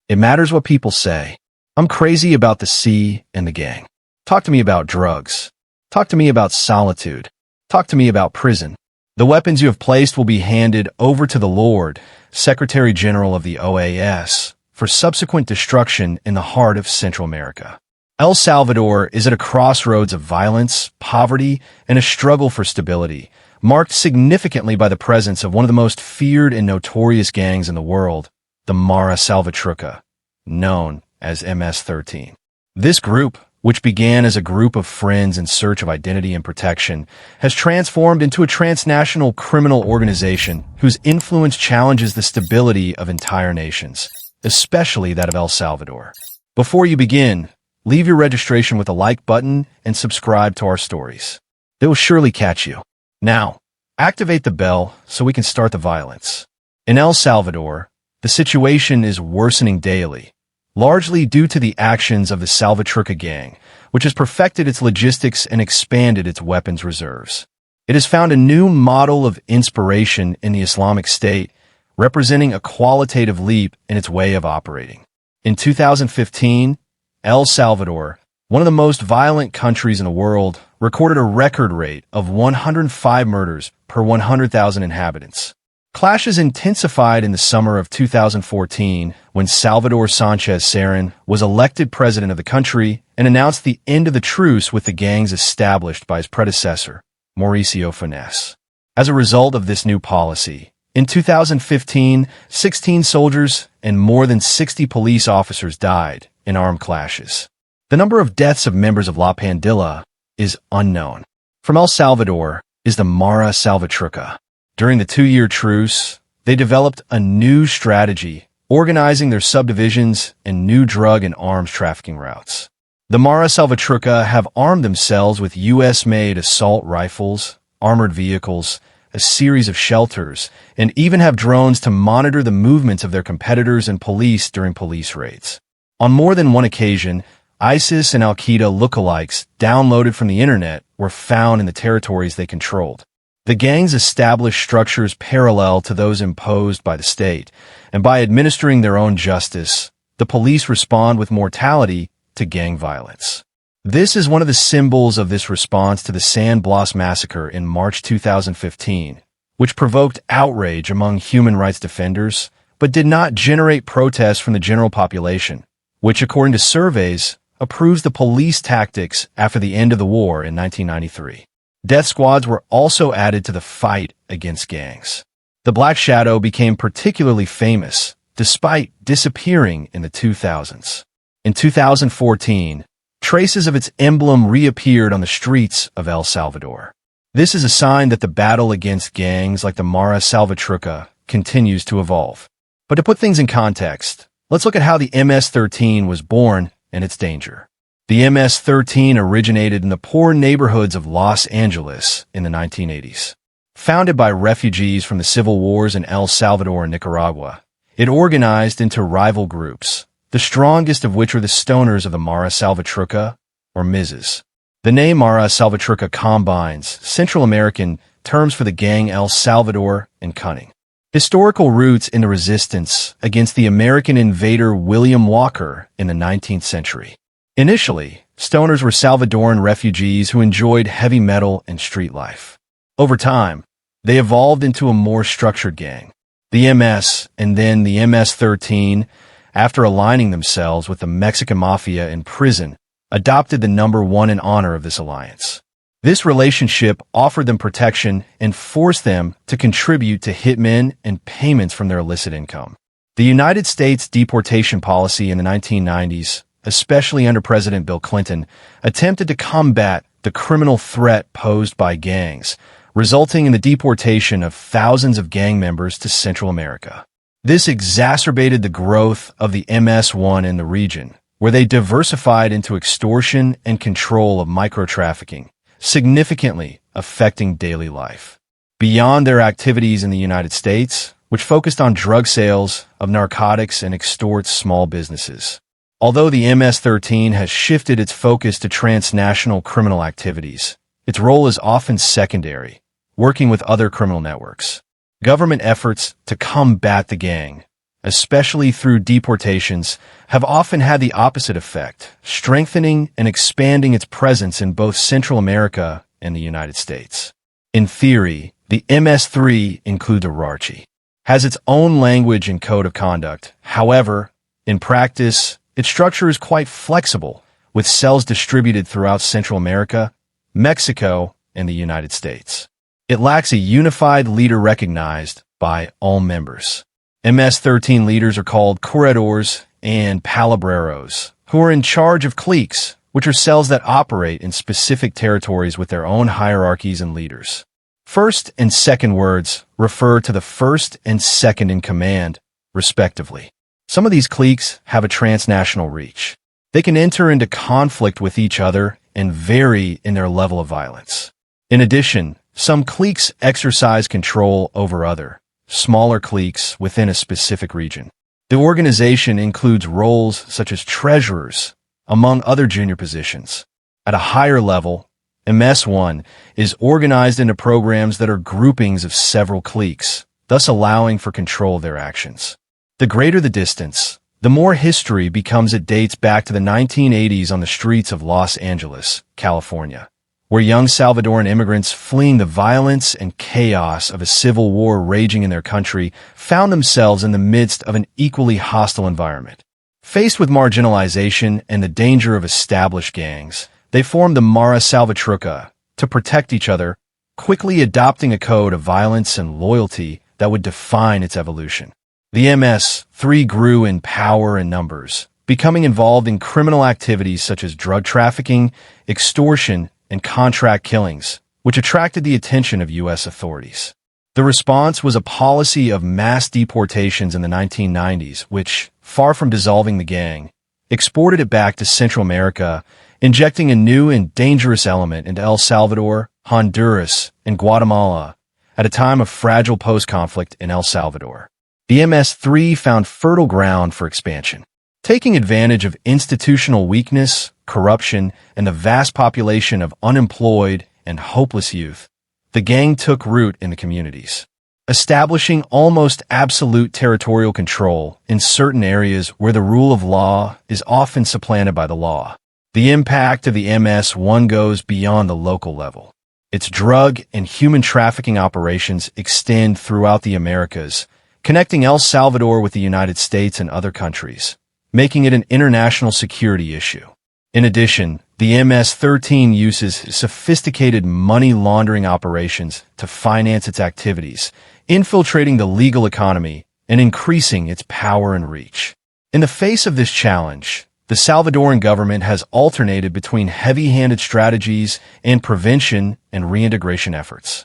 It matters what people say. I'm crazy about the sea and the gang. Talk to me about drugs. Talk to me about solitude. Talk to me about prison. The weapons you have placed will be handed over to the Lord, Secretary General of the OAS, for subsequent destruction in the heart of Central America. El Salvador is at a crossroads of violence, poverty, and a struggle for stability, marked significantly by the presence of one of the most feared and notorious gangs in the world, the Mara Salvatrucha, known as MS-13. This group, which began as a group of friends in search of identity and protection, has transformed into a transnational criminal organization whose influence challenges the stability of entire nations, especially that of El Salvador. Before you begin, leave your registration with a like button and subscribe to our stories. They will surely catch you. Now, activate the bell so we can start the violence. In El Salvador, the situation is worsening daily, largely due to the actions of the Salvatrucha gang, which has perfected its logistics and expanded its weapons reserves. It has found a new model of inspiration in the Islamic State, representing a qualitative leap in its way of operating. In 2015, El Salvador, one of the most violent countries in the world, recorded a record rate of 105 murders per 100,000 inhabitants. Clashes intensified in the summer of 2014 when Salvador Sanchez Cerén was elected president of the country and announced the end of the truce with the gangs established by his predecessor, Mauricio Funes. As a result of this new policy, in 2015, 16 soldiers and more than 60 police officers died in armed clashes. The number of deaths of members of La Pandilla is unknown. From El Salvador is the Mara Salvatrucha. During the 2-year truce, they developed a new strategy, organizing their subdivisions and new drug and arms trafficking routes. The Mara Salvatrucha have armed themselves with U.S.-made assault rifles, armored vehicles, a series of shelters, and even have drones to monitor the movements of their competitors and police during police raids. On more than one occasion, ISIS and Al-Qaeda lookalikes downloaded from the internet were found in the territories they controlled. The gangs established structures parallel to those imposed by the state, and by administering their own justice, the police respond with mortality to gang violence. This is one of the symbols of this response to the San Blas massacre in March 2015, which provoked outrage among human rights defenders, but did not generate protests from the general population, which, according to surveys, approves the police tactics after the end of the war in 1993. Death squads were also added to the fight against gangs. The Black Shadow became particularly famous, despite disappearing in the 2000s. In 2014, traces of its emblem reappeared on the streets of El Salvador. This is a sign that the battle against gangs like the Mara Salvatrucha continues to evolve. But to put things in context, let's look at how the MS-13 was born and its danger. The MS-13 originated in the poor neighborhoods of Los Angeles in the 1980s. Founded by refugees from the civil wars in El Salvador and Nicaragua, it organized into rival groups, the strongest of which are the stoners of the Mara Salvatrucha, or MSs. The name Mara Salvatrucha combines Central American terms for the gang El Salvador and cunning. Historical roots in the resistance against the American invader William Walker in the 19th century. Initially, stoners were Salvadoran refugees who enjoyed heavy metal and street life. Over time, they evolved into a more structured gang, the MS and then the MS-13, after aligning themselves with the Mexican mafia in prison, adopted the number 1 in honor of this alliance. This relationship offered them protection and forced them to contribute to hitmen and payments from their illicit income. The United States deportation policy in the 1990s, especially under President Bill Clinton, attempted to combat the criminal threat posed by gangs, resulting in the deportation of thousands of gang members to Central America. This exacerbated the growth of the MS-1 in the region, where they diversified into extortion and control of micro-trafficking, significantly affecting daily life. Beyond their activities in the United States, which focused on drug sales of narcotics and extorts small businesses. Although the MS-13 has shifted its focus to transnational criminal activities, its role is often secondary, working with other criminal networks. Government efforts to combat the gang, especially through deportations, have often had the opposite effect, strengthening and expanding its presence in both Central America and the United States. In theory, the MS-13 includes a hierarchy, has its own language and code of conduct. However, in practice, its structure is quite flexible, with cells distributed throughout Central America, Mexico, and the United States. It lacks a unified leader recognized by all members. MS-13 leaders are called corredores and palabreros, who are in charge of cliques, which are cells that operate in specific territories with their own hierarchies and leaders. First and second words refer to the first and second in command, respectively. Some of these cliques have a transnational reach. They can enter into conflict with each other and vary in their level of violence. In addition, some cliques exercise control over other, smaller cliques within a specific region. The organization includes roles such as treasurers, among other junior positions. At a higher level, MS-1 is organized into programs that are groupings of several cliques, thus allowing for control of their actions. The greater the distance, the more history becomes. It dates back to the 1980s on the streets of Los Angeles, California, where young Salvadoran immigrants fleeing the violence and chaos of a civil war raging in their country found themselves in the midst of an equally hostile environment. Faced with marginalization and the danger of established gangs, they formed the Mara Salvatrucha to protect each other, quickly adopting a code of violence and loyalty that would define its evolution. The MS-13 grew in power and numbers, becoming involved in criminal activities such as drug trafficking, extortion, and contract killings, which attracted the attention of U.S. authorities. The response was a policy of mass deportations in the 1990s, which, far from dissolving the gang, exported it back to Central America, injecting a new and dangerous element into El Salvador, Honduras, and Guatemala at a time of fragile post-conflict in El Salvador. The MS-13 found fertile ground for expansion. Taking advantage of institutional weakness, corruption, and the vast population of unemployed and hopeless youth, the gang took root in the communities, establishing almost absolute territorial control in certain areas where the rule of law is often supplanted by the law. The impact of the MS-13 goes beyond the local level. Its drug and human trafficking operations extend throughout the Americas, connecting El Salvador with the United States and other countries, making it an international security issue. In addition, the MS-13 uses sophisticated money laundering operations to finance its activities, infiltrating the legal economy and increasing its power and reach. In the face of this challenge, the Salvadoran government has alternated between heavy-handed strategies and prevention and reintegration efforts.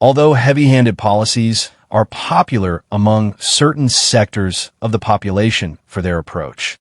Although heavy-handed policies are popular among certain sectors of the population for their approach,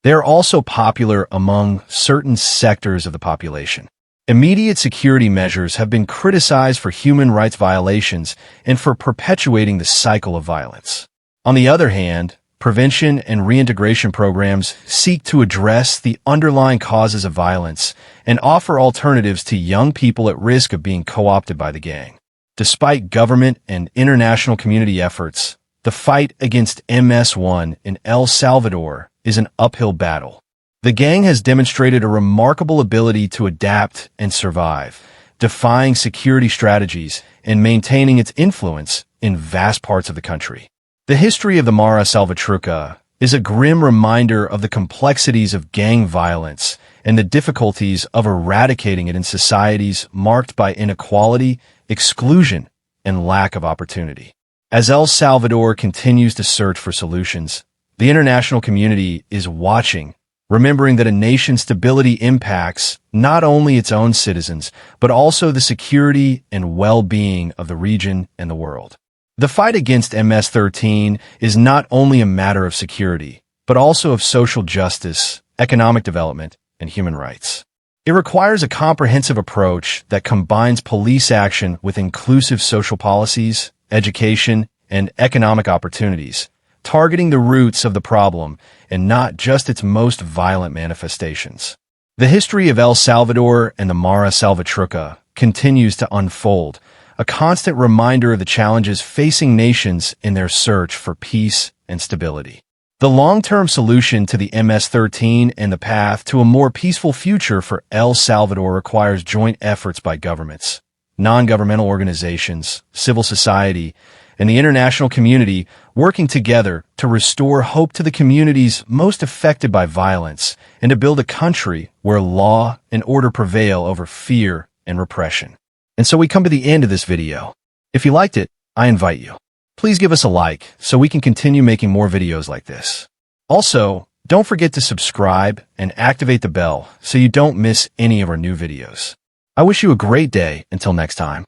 they are also popular among certain sectors of the population. Immediate security measures have been criticized for human rights violations and for perpetuating the cycle of violence. On the other hand, prevention and reintegration programs seek to address the underlying causes of violence and offer alternatives to young people at risk of being co-opted by the gang. Despite government and international community efforts, the fight against MS-13 in El Salvador is an uphill battle. The gang has demonstrated a remarkable ability to adapt and survive, defying security strategies and maintaining its influence in vast parts of the country. The history of the Mara Salvatrucha is a grim reminder of the complexities of gang violence and the difficulties of eradicating it in societies marked by inequality, exclusion, and lack of opportunity. As El Salvador continues to search for solutions, the international community is watching, remembering that a nation's stability impacts not only its own citizens, but also the security and well-being of the region and the world. The fight against MS-13 is not only a matter of security, but also of social justice, economic development, and human rights. It requires a comprehensive approach that combines police action with inclusive social policies, education, and economic opportunities, targeting the roots of the problem and not just its most violent manifestations. The history of El Salvador and the Mara Salvatrucha continues to unfold, a constant reminder of the challenges facing nations in their search for peace and stability. The long-term solution to the MS-13 and the path to a more peaceful future for El Salvador requires joint efforts by governments, non-governmental organizations, civil society, and the international community working together to restore hope to the communities most affected by violence and to build a country where law and order prevail over fear and repression. And so we come to the end of this video. If you liked it, I invite you. Please give us a like so we can continue making more videos like this. Also, don't forget to subscribe and activate the bell so you don't miss any of our new videos. I wish you a great day until next time.